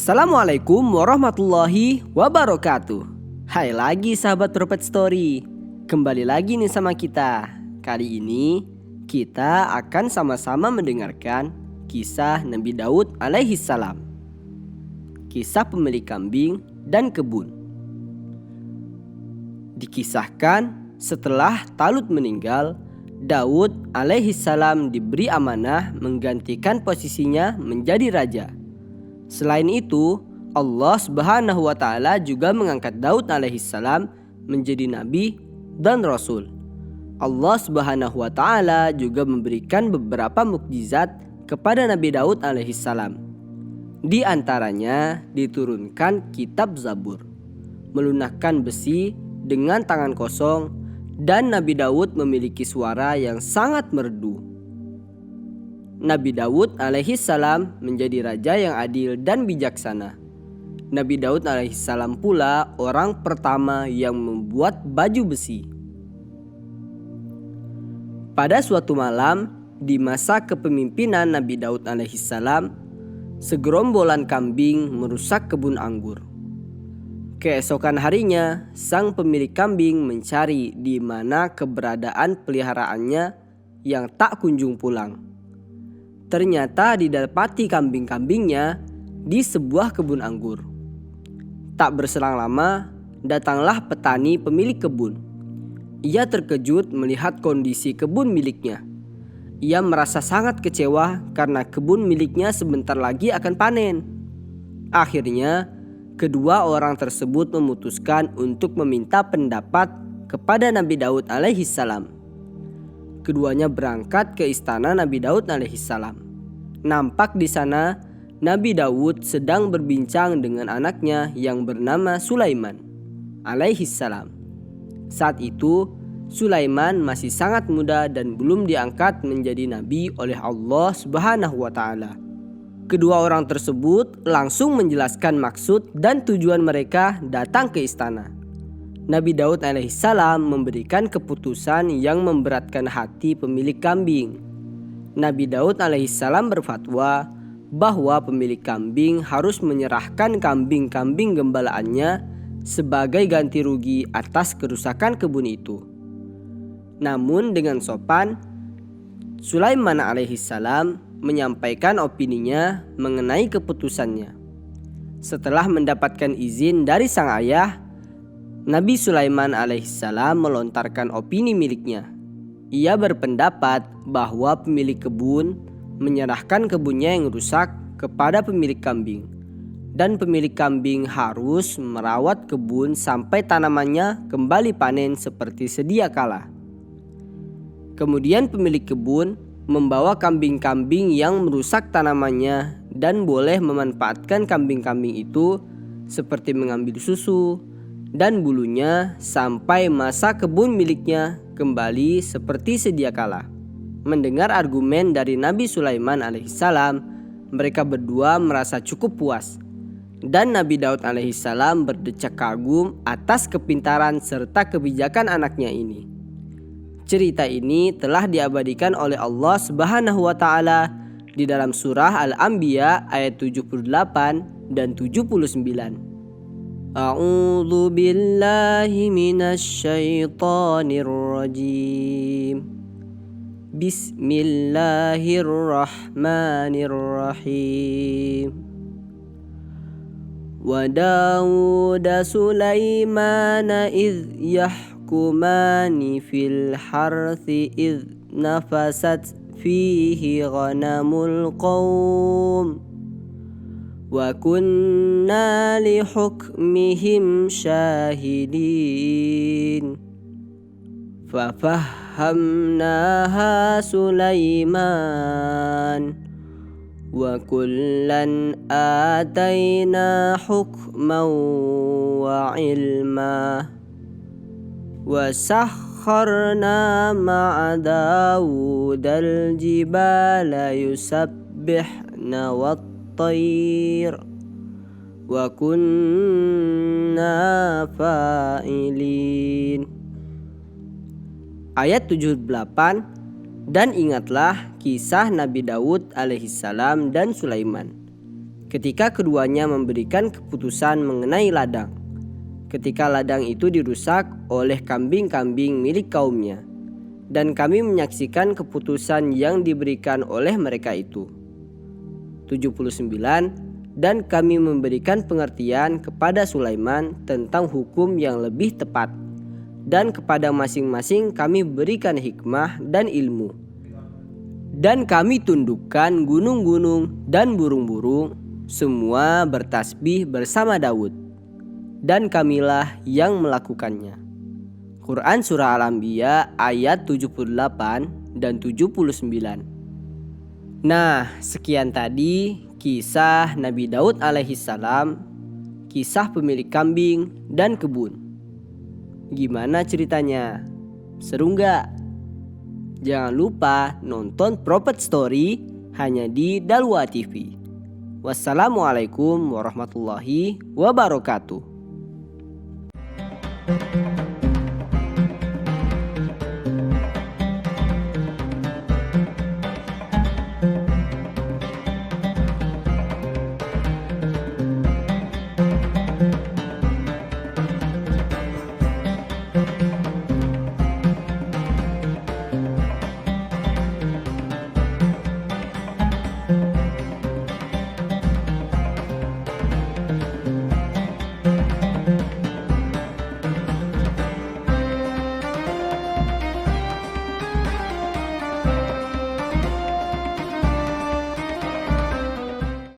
Assalamualaikum warahmatullahi wabarakatuh. Hai lagi sahabat Prophet Story. Kembali lagi nih sama kita. Kali ini kita akan sama-sama mendengarkan kisah Nabi Daud alaihi salam. Kisah pemilik kambing dan kebun. Dikisahkan setelah Talut meninggal, Daud alaihi salam diberi amanah menggantikan posisinya menjadi raja. Selain itu, Allah Subhanahu wa taala juga mengangkat Daud alaihi salam menjadi nabi dan rasul. Allah Subhanahu wa taala juga memberikan beberapa mukjizat kepada Nabi Daud alaihi salam. Di antaranya diturunkan kitab Zabur, melunakkan besi dengan tangan kosong, dan Nabi Daud memiliki suara yang sangat merdu. Nabi Daud alaihi salam menjadi raja yang adil dan bijaksana. Nabi Daud alaihi salam pula orang pertama yang membuat baju besi. Pada suatu malam di masa kepemimpinan Nabi Daud alaihi salam, segerombolan kambing merusak kebun anggur. Keesokan harinya, sang pemilik kambing mencari di mana keberadaan peliharaannya yang tak kunjung pulang. Ternyata didapati kambing-kambingnya di sebuah kebun anggur. Tak berselang lama, datanglah petani pemilik kebun. Ia terkejut melihat kondisi kebun miliknya. Ia merasa sangat kecewa karena kebun miliknya sebentar lagi akan panen. Akhirnya, kedua orang tersebut memutuskan untuk meminta pendapat kepada Nabi Daud alaihi salam. Keduanya berangkat ke istana Nabi Daud alaihi salam. Nampak di sana Nabi Daud sedang berbincang dengan anaknya yang bernama Sulaiman alaihi salam. Saat itu Sulaiman masih sangat muda dan belum diangkat menjadi nabi oleh Allah Subhanahu wa taala. Kedua orang tersebut langsung menjelaskan maksud dan tujuan mereka datang ke istana. Nabi Daud alaihi salam memberikan keputusan yang memberatkan hati pemilik kambing. Nabi Daud alaihi salam berfatwa bahwa pemilik kambing harus menyerahkan kambing-kambing gembalaannya sebagai ganti rugi atas kerusakan kebun itu. Namun dengan sopan, Sulaiman alaihi salam menyampaikan opininya mengenai keputusannya. Setelah mendapatkan izin dari sang ayah, Nabi Sulaiman alaihissalam melontarkan opini miliknya. Ia berpendapat bahwa pemilik kebun menyerahkan kebunnya yang rusak kepada pemilik kambing, dan pemilik kambing harus merawat kebun sampai tanamannya kembali panen seperti sedia kala. Kemudian pemilik kebun membawa kambing-kambing yang merusak tanamannya dan boleh memanfaatkan kambing-kambing itu seperti mengambil susu dan bulunya sampai masa kebun miliknya kembali seperti sedia kala. Mendengar argumen dari Nabi Sulaiman alaihissalam, mereka berdua merasa cukup puas. Dan Nabi Daud alaihissalam berdecak kagum atas kepintaran serta kebijakan anaknya ini. Cerita ini telah diabadikan oleh Allah Subhanahu wa taala di dalam surah Al-Anbiya ayat 78 dan 79. A'udzu billahi minasy syaithanir rajim. Bismillahirrahmanirrahim. Wa Daud Sulaimana idh yahkumani fil harthi idh nafasat fihi ghanamul qaum wa kunna li hukmihim syahidin. Fafahamnaha Sulaiman wa kullan ataina hukman wa ilma wa sakharna ma'a Dawudal jibala yusabbihna wat-tayr wa kunna fa'ilin. Ayat 78. Dan ingatlah kisah Nabi Daud alaihissalam dan Sulaiman ketika keduanya memberikan keputusan mengenai ladang, ketika ladang itu dirusak oleh kambing-kambing milik kaumnya, dan kami menyaksikan keputusan yang diberikan oleh mereka itu. 79. Dan kami memberikan pengertian kepada Sulaiman tentang hukum yang lebih tepat, dan kepada masing-masing kami berikan hikmah dan ilmu. Dan kami tundukkan gunung-gunung dan burung-burung, semua bertasbih bersama Daud, dan kamilah yang melakukannya. Quran Surah Al-Anbiya ayat 78 dan 79. Nah, sekian tadi kisah Nabi Daud alaihissalam, kisah pemilik kambing dan kebun. Gimana ceritanya? Seru nggak? Jangan lupa nonton Prophet Story hanya di Dalwa TV. Wassalamualaikum warahmatullahi wabarakatuh.